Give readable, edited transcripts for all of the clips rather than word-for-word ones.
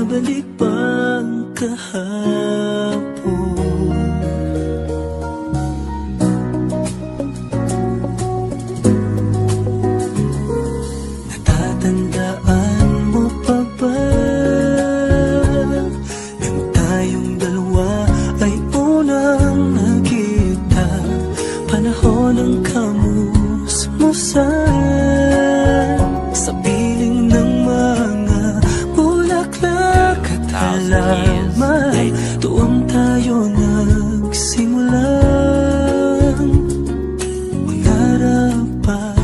babalik pang kahapon. Natatandaan mo pa ba nang tayong dalawa ay unang nakita? Panahon ng kamusmusan sa piling ng mga bulaklak at halaman. Doon tayo nagsimulang mangarap at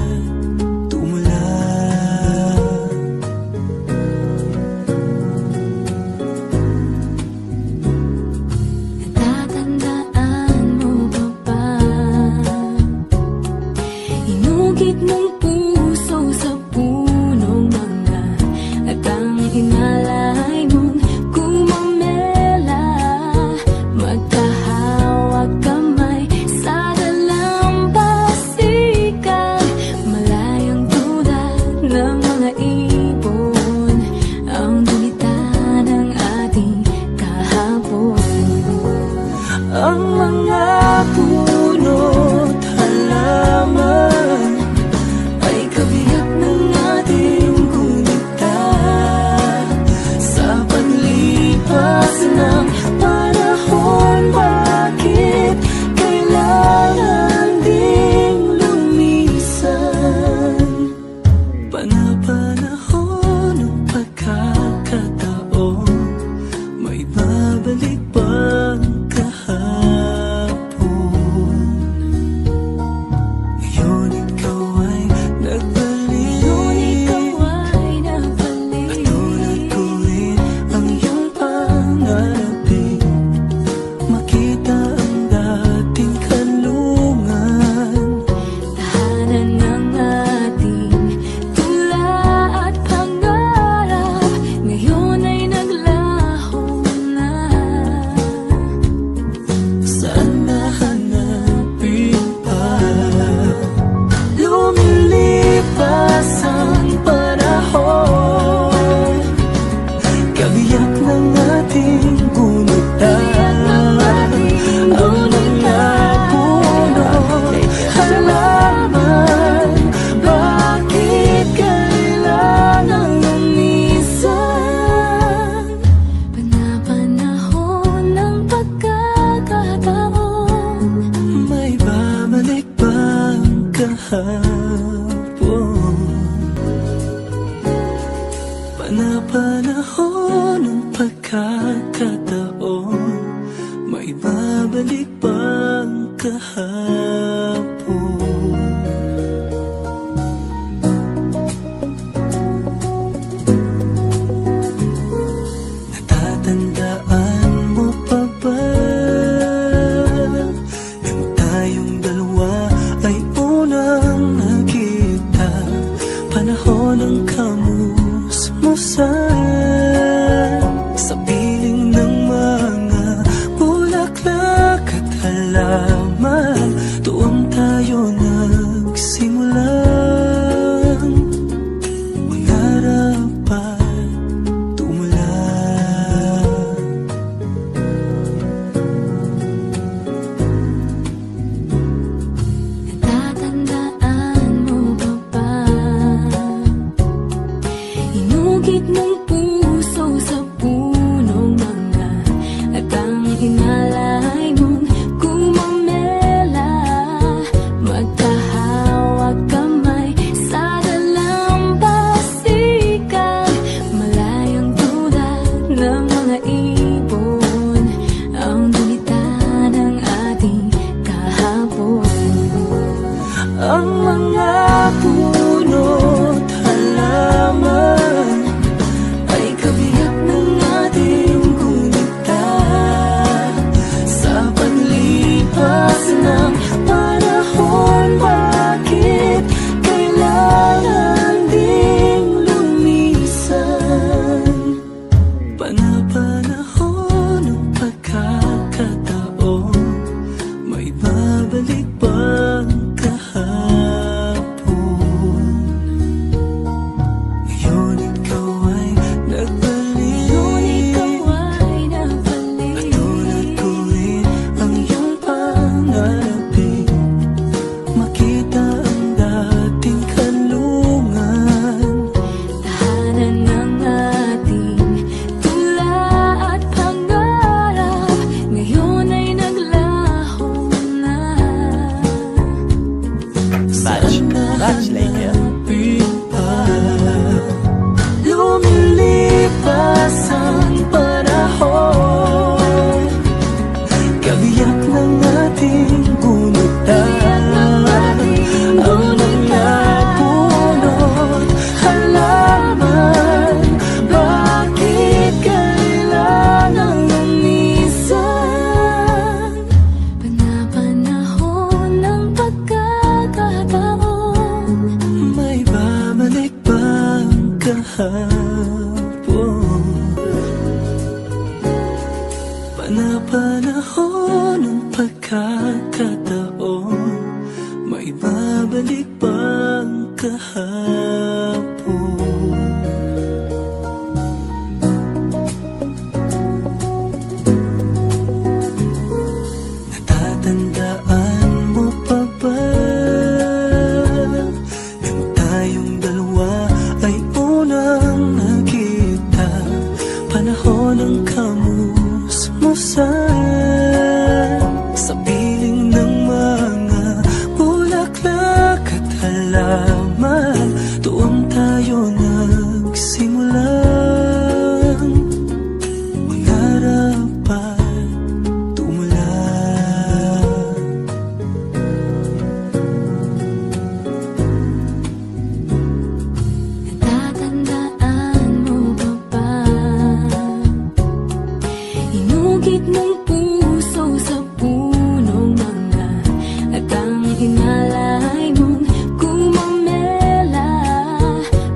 tumulong. Natatandaan mo ba ba? Inugit mong puso sa punong mangga at ang hinalay mong gumamela. Magkahawak kamay sa dalampasigan, malayang tulad ng mga ibon ang gunita ng ating kahapon. Ang mga puno't halaman ay kabiyak ng ating gunita. Sa paglipas ng panahon, bakit kailangan ding lumisan? Panapanahon ng pagkakataon, may babalik pang kahapon. Ngayon ikaw ay nagbalik, natulad ko rin ang iyong pangarapin. Makita ang dating kanlungan, Tahanan ng ating tula at pangarap, ngayon ay naglaho na. saan nahanapin pa? Lumilipas ang panahon, kabiyak ng ating gunita. Ang mga puno't halaman, bakit kailangan lumisan? Panapanahon ng pagkakataon, May babalik pang kahapon. Panapanahon ng pagkakataon, may babalik pang kahapon. Natatandaan mo pa ba nang tayong dalawa ay unang nakita? Panahon ng kamusmusan sa piling ng mga bulaklak at halaman. Doon tayo na panahon ng pagkakataon, may babalik bang kahapon? Natatandaan mo pa ba nang tayong dalawa ay unang nakita? Panahon ng kamusmusan sa piling ng mga bulaklak at halaman, doon tayo nagsimulang mangarap at tumulad. Natatandaan mo ba ba? Inugit mong puso sa punong mangga, at ang hinalay mong gumamela.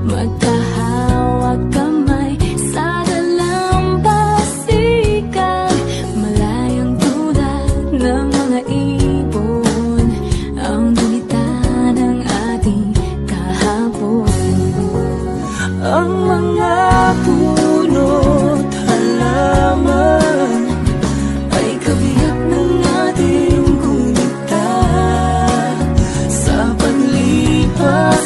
Magkahawak kamay sa dalampasigan, malayang tulad ng mga ibon, ang gunita ng ating kahapon. Ang mga puno't halaman ay kabiyak ng ating gunita sa paglipas